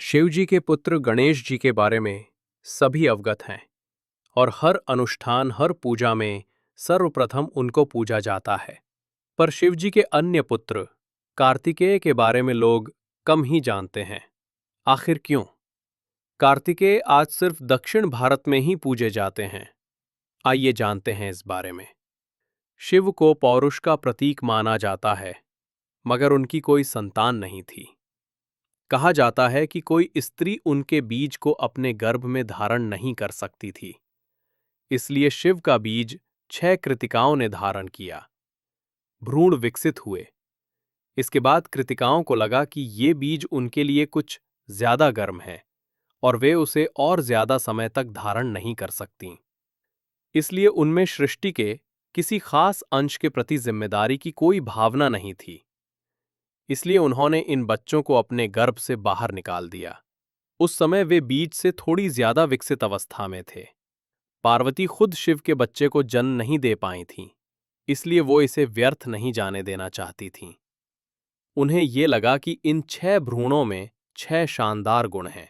शिवजी के पुत्र गणेश जी के बारे में सभी अवगत हैं और हर अनुष्ठान, हर पूजा में सर्वप्रथम उनको पूजा जाता है। पर शिवजी के अन्य पुत्र कार्तिकेय के बारे में लोग कम ही जानते हैं। आखिर क्यों? कार्तिकेय आज सिर्फ दक्षिण भारत में ही पूजे जाते हैं। आइए जानते हैं इस बारे में। शिव को पौरुष का प्रतीक माना जाता है, मगर उनकी कोई संतान नहीं थी। कहा जाता है कि कोई स्त्री उनके बीज को अपने गर्भ में धारण नहीं कर सकती थी, इसलिए शिव का बीज 6 कृतिकाओं ने धारण किया। भ्रूण विकसित हुए। इसके बाद कृतिकाओं को लगा कि ये बीज उनके लिए कुछ ज्यादा गर्म है और वे उसे और ज्यादा समय तक धारण नहीं कर सकतीं। इसलिए उनमें सृष्टि के किसी खास अंश के प्रति जिम्मेदारी की कोई भावना नहीं थी। इसलिए उन्होंने इन बच्चों को अपने गर्भ से बाहर निकाल दिया। उस समय वे बीज से थोड़ी ज्यादा विकसित अवस्था में थे। पार्वती खुद शिव के बच्चे को जन्म नहीं दे पाई थीं, इसलिए वो इसे व्यर्थ नहीं जाने देना चाहती थीं। उन्हें ये लगा कि इन 6 भ्रूणों में 6 शानदार गुण हैं।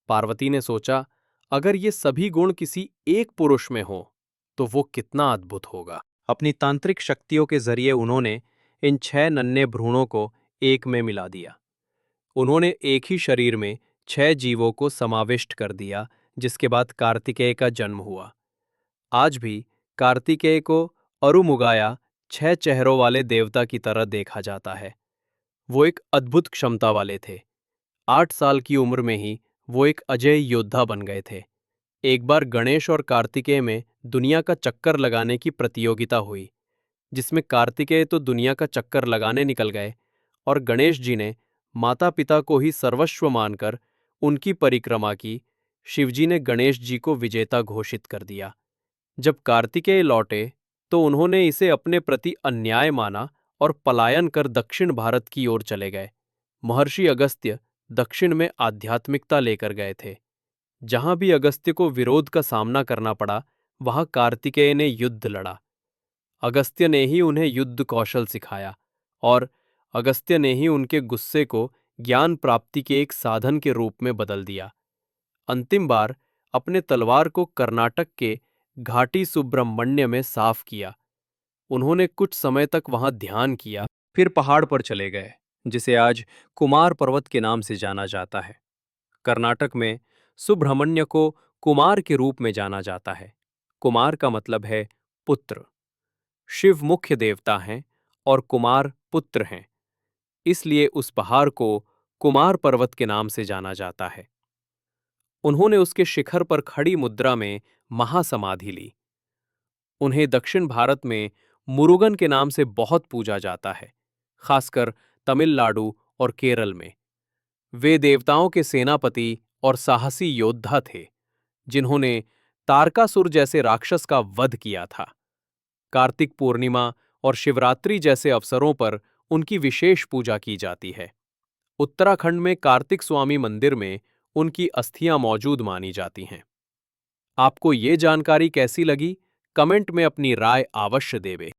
पार्वती ने सोचा, अगर ये सभी गुण किसी एक पुरुष में हो तो वो कितना अद्भुत होगा। अपनी तांत्रिक शक्तियों के जरिए उन्होंने इन 6 नन्हे भ्रूणों को एक में मिला दिया। उन्होंने एक ही शरीर में 6 जीवों को समाविष्ट कर दिया, जिसके बाद कार्तिकेय का जन्म हुआ। आज भी कार्तिकेय को अरुमुगाया 6 चेहरों वाले देवता की तरह देखा जाता है। वो एक अद्भुत क्षमता वाले थे। 8 साल की उम्र में ही वो एक अजेय योद्धा बन गए थे। एक बार गणेश और कार्तिकेय में दुनिया का चक्कर लगाने की प्रतियोगिता हुई, जिसमें कार्तिकेय तो दुनिया का चक्कर लगाने निकल गए और गणेश जी ने माता पिता को ही सर्वस्व मानकर उनकी परिक्रमा की। शिवजी ने गणेश जी को विजेता घोषित कर दिया। जब कार्तिकेय लौटे तो उन्होंने इसे अपने प्रति अन्याय माना और पलायन कर दक्षिण भारत की ओर चले गए। महर्षि अगस्त्य दक्षिण में आध्यात्मिकता लेकर गए थे। जहां भी अगस्त्य को विरोध का सामना करना पड़ा, वहां कार्तिकेय ने युद्ध लड़ा। अगस्त्य ने ही उन्हें युद्ध कौशल सिखाया और अगस्त्य ने ही उनके गुस्से को ज्ञान प्राप्ति के एक साधन के रूप में बदल दिया। अंतिम बार अपने तलवार को कर्नाटक के घाटी सुब्रह्मण्य में साफ किया। उन्होंने कुछ समय तक वहां ध्यान किया, फिर पहाड़ पर चले गए, जिसे आज कुमार पर्वत के नाम से जाना जाता है। कर्नाटक में सुब्रह्मण्य को कुमार के रूप में जाना जाता है। कुमार का मतलब है पुत्र। शिव मुख्य देवता हैं और कुमार पुत्र हैं, इसलिए उस पहाड़ को कुमार पर्वत के नाम से जाना जाता है। उन्होंने उसके शिखर पर खड़ी मुद्रा में महासमाधि ली। उन्हें दक्षिण भारत में मुरुगन के नाम से बहुत पूजा जाता है, खासकर तमिलनाडु और केरल में। वे देवताओं के सेनापति और साहसी योद्धा थे, जिन्होंने तारकासुर जैसे राक्षस का वध किया था। कार्तिक पूर्णिमा और शिवरात्रि जैसे अवसरों पर उनकी विशेष पूजा की जाती है। उत्तराखंड में कार्तिक स्वामी मंदिर में उनकी अस्थियां मौजूद मानी जाती हैं। आपको ये जानकारी कैसी लगी? कमेंट में अपनी राय अवश्य देवें।